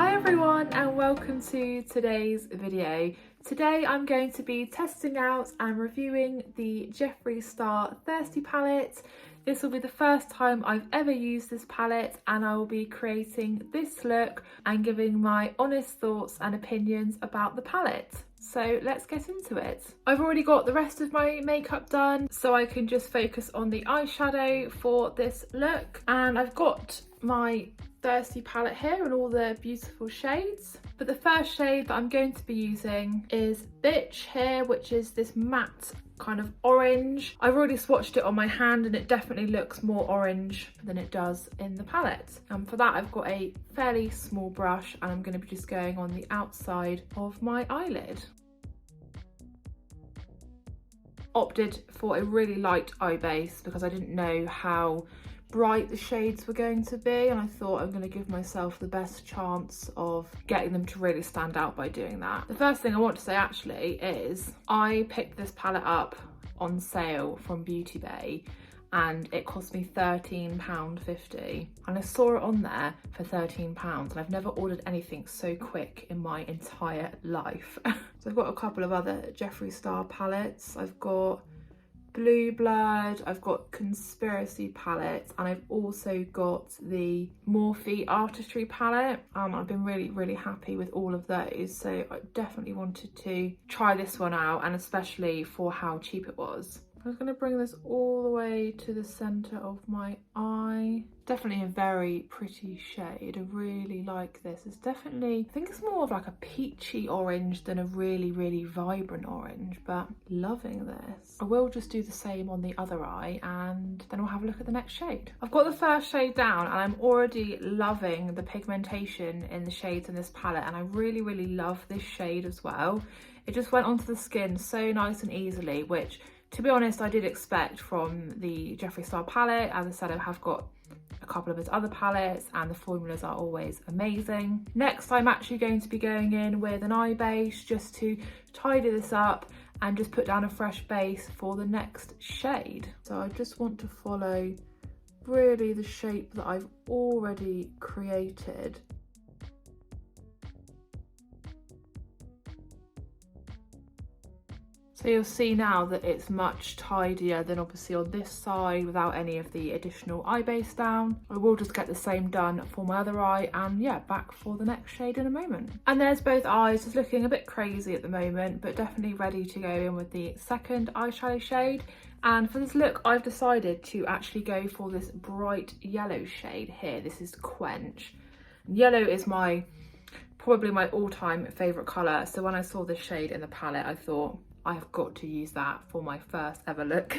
Hi everyone and welcome to today's video. Today I'm going to be testing out and reviewing the Jeffree Star Thirsty Palette. This will be the first time I've ever used this palette and I will be creating this look and giving my honest thoughts and opinions about the palette. So let's get into it. I've already got the rest of my makeup done so I can just focus on the eyeshadow for this look, and I've got my Thirsty palette here and all the beautiful shades. But the first shade that I'm going to be using is Biiiitch here, which is this matte kind of orange. I've already swatched it on my hand and it definitely looks more orange than it does in the palette. And for that I've got a fairly small brush and I'm going to be just going on the outside of my eyelid. Opted for a really light eye base because I didn't know how bright the shades were going to be, and I thought I'm going to give myself the best chance of getting them to really stand out by doing that. The first thing I want to say actually is I picked this palette up on sale from Beauty Bay and it cost me £13.50, and I saw it on there for £13 and I've never ordered anything so quick in my entire life. So I've got a couple of other Jeffree Star palettes. I've got Blue Blood, I've got Conspiracy palette, and I've also got the Morphe Artistry palette. I've been really happy with all of those, so I definitely wanted to try this one out, and especially for how cheap it was. I'm going to bring this all the way to the centre of my eye. Definitely a very pretty shade. I really like this. It's definitely, I think it's more of like a peachy orange than a really vibrant orange, but loving this. I will just do the same on the other eye and then we'll have a look at the next shade. I've got the first shade down and I'm already loving the pigmentation in the shades in this palette, and I really love this shade as well. It just went onto the skin so nice and easily, which to be honest, I did expect from the Jeffree Star palette. As I said, I have got a couple of his other palettes and the formulas are always amazing. Next, I'm actually going to be going in with an eye base just to tidy this up and just put down a fresh base for the next shade. So I just want to follow really the shape that I've already created. So you'll see now that it's much tidier than obviously on this side without any of the additional eye base down. I will just get the same done for my other eye, and yeah, back for the next shade in a moment. And there's both eyes, just looking a bit crazy at the moment, but definitely ready to go in with the second eyeshadow shade. And for this look, I've decided to actually go for this bright yellow shade here. This is Quench. Yellow is probably my all-time favourite colour. So when I saw this shade in the palette, I thought, I've got to use that for my first ever look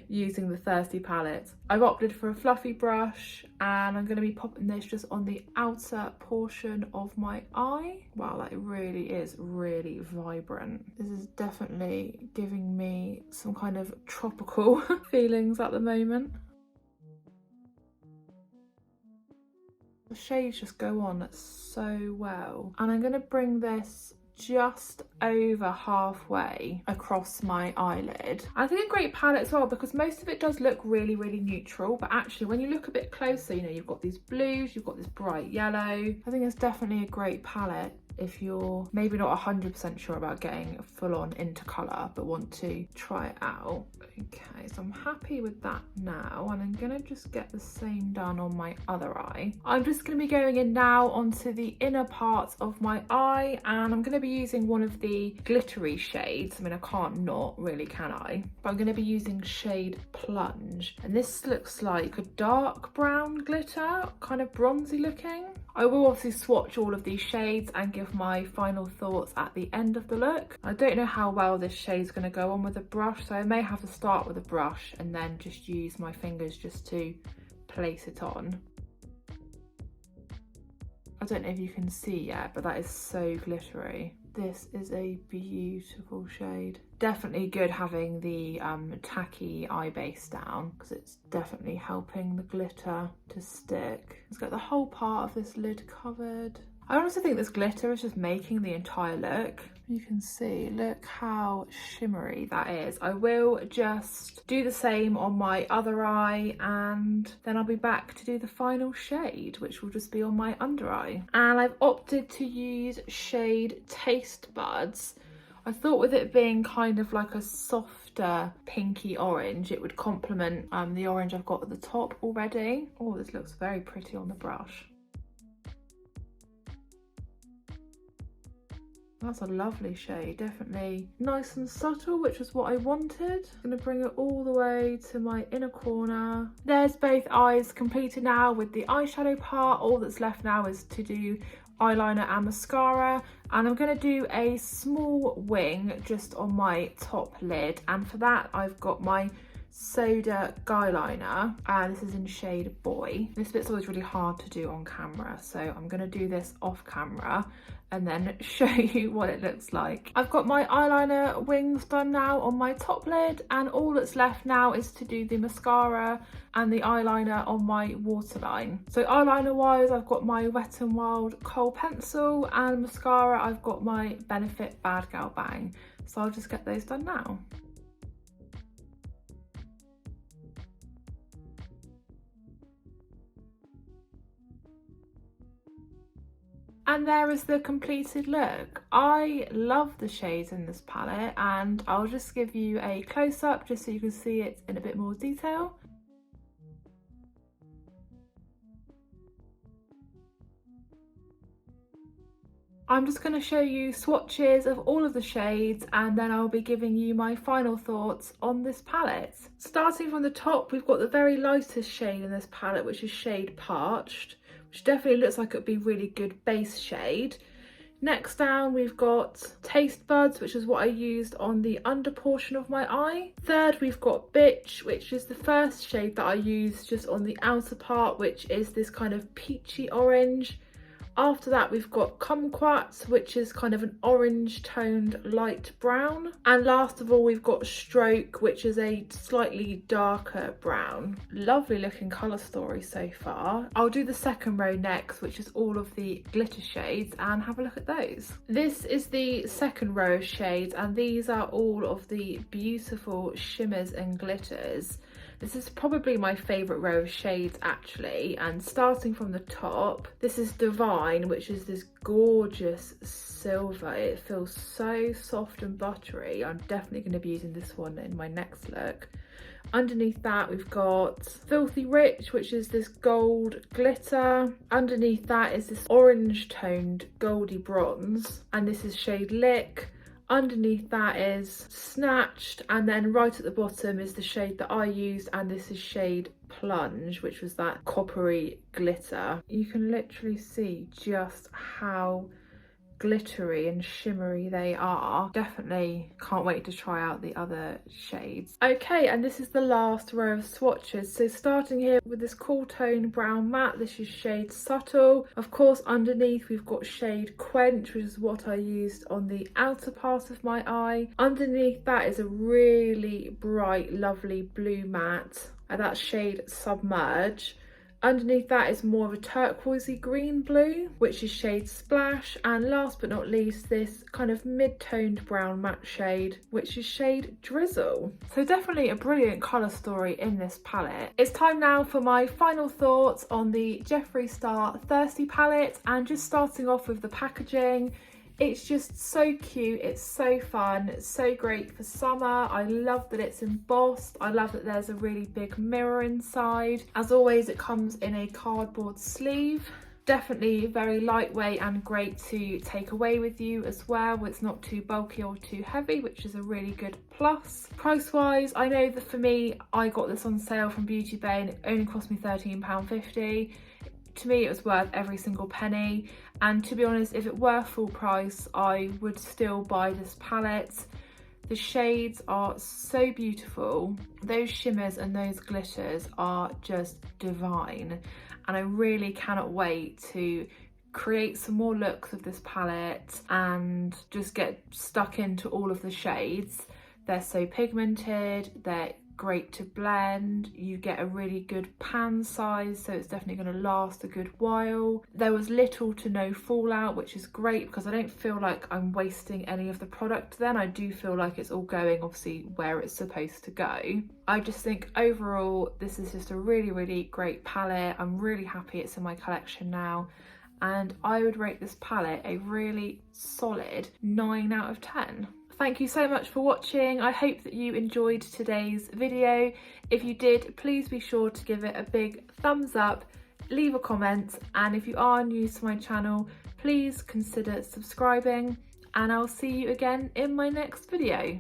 using the Thirsty palette. I've opted for a fluffy brush and I'm going to be popping this just on the outer portion of my eye. Wow, that really is really vibrant. This is definitely giving me some kind of tropical feelings at the moment. The shades just go on so well, and I'm going to bring this just over halfway across my eyelid. I think a great palette as well because most of it does look really neutral, but actually when you look a bit closer, you know, you've got these blues, you've got this bright yellow. I think it's definitely a great palette if you're maybe not 100% sure about getting full on into colour but want to try it out. Okay, so I'm happy with that now, and I'm gonna just get the same done on my other eye. I'm just gonna be going in now onto the inner part of my eye, and I'm gonna be using one of the glittery shades. I mean, I can't not really, can I? But I'm gonna be using shade Plunge, and this looks like a dark brown glitter, kind of bronzy looking. I will obviously swatch all of these shades and give my final thoughts at the end of the look. I don't know how well this shade's going to go on with a brush, so I may have to start with a brush and then just use my fingers just to place it on. I don't know if you can see yet, but that is so glittery. This is a beautiful shade. Definitely good having the tacky eye base down because it's definitely helping the glitter to stick. It's got the whole part of this lid covered. I honestly think this glitter is just making the entire look. You can see, look how shimmery that is. I will just do the same on my other eye and then I'll be back to do the final shade, which will just be on my under eye. And I've opted to use shade Taste Buds. I thought with it being kind of like a softer pinky orange, it would complement the orange I've got at the top already. Oh, this looks very pretty on the brush. That's a lovely shade, definitely nice and subtle, which is what I wanted. I'm gonna bring it all the way to my inner corner. There's both eyes completed now with the eyeshadow part. All that's left now is to do eyeliner and mascara, and I'm going to do a small wing just on my top lid, and for that I've got my Soda Guyliner, and this is in shade Boy. This bit's always really hard to do on camera, so I'm going to do this off camera and then show you what it looks like. I've got my eyeliner wings done now on my top lid, and all that's left now is to do the mascara and the eyeliner on my waterline. So eyeliner wise, I've got my Wet n Wild Kohl pencil, and mascara I've got my Benefit Bad Gal Bang. So I'll just get those done now. And there is the completed look. I love the shades in this palette, and I'll just give you a close-up just so you can see it in a bit more detail. I'm just going to show you swatches of all of the shades, and then I'll be giving you my final thoughts on this palette. Starting from the top, we've got the very lightest shade in this palette, which is shade Parched, which definitely looks like it would be really good base shade. Next down, we've got Taste Buds, which is what I used on the under portion of my eye. Third, we've got Biiiitch, which is the first shade that I used just on the outer part, which is this kind of peachy orange. After that, we've got Kumquat, which is kind of an orange toned light brown. And last of all, we've got Stroke, which is a slightly darker brown. Lovely looking colour story so far. I'll do the second row next, which is all of the glitter shades, and have a look at those. This is the second row of shades, and these are all of the beautiful shimmers and glitters. This is probably my favourite row of shades actually, and starting from the top, this is Divine, which is this gorgeous silver. It feels so soft and buttery. I'm definitely going to be using this one in my next look. Underneath that, we've got Filthy Rich, which is this gold glitter. Underneath that is this orange toned goldy bronze, and this is shade Lick. Underneath that is Snatched, and then right at the bottom is the shade that I used, and this is shade Plunge, which was that coppery glitter. You can literally see just how glittery and shimmery they are. Definitely can't wait to try out the other shades. Okay, and this is the last row of swatches. So starting here with this cool tone brown matte, this is shade Subtle. Of course, underneath we've got shade Quench, which is what I used on the outer part of my eye. Underneath that is a really bright, lovely blue matte, and that's shade Submerge. Underneath that is more of a turquoisey green blue, which is shade Splash, and last but not least, this kind of mid-toned brown matte shade, which is shade Drizzle. So definitely a brilliant colour story in this palette. It's time now for my final thoughts on the Jeffree Star Thirsty Palette, and just starting off with the packaging. It's just so cute, it's so fun, it's so great for summer. I love that it's embossed. I love that there's a really big mirror inside. As always, it comes in a cardboard sleeve. Definitely very lightweight and great to take away with you as well. It's not too bulky or too heavy, which is a really good plus. Price wise, I know that for me, I got this on sale from Beauty Bay and it only cost me £13.50. To me, it was worth every single penny, and to be honest, if it were full price, I would still buy this palette. The shades are so beautiful. Those shimmers and those glitters are just divine, and I really cannot wait to create some more looks of this palette and just get stuck into all of the shades. They're so pigmented, they're great to blend. You get a really good pan size, so it's definitely going to last a good while. There was little to no fallout, which is great because I don't feel like I'm wasting any of the product then. I do feel like it's all going obviously where it's supposed to go. I just think overall this is just a really great palette. I'm really happy it's in my collection now, and I would rate this palette a really solid 9 out of 10. Thank you so much for watching. I hope that you enjoyed today's video. If you did, please be sure to give it a big thumbs up, leave a comment, and if you are new to my channel, please consider subscribing, and I'll see you again in my next video.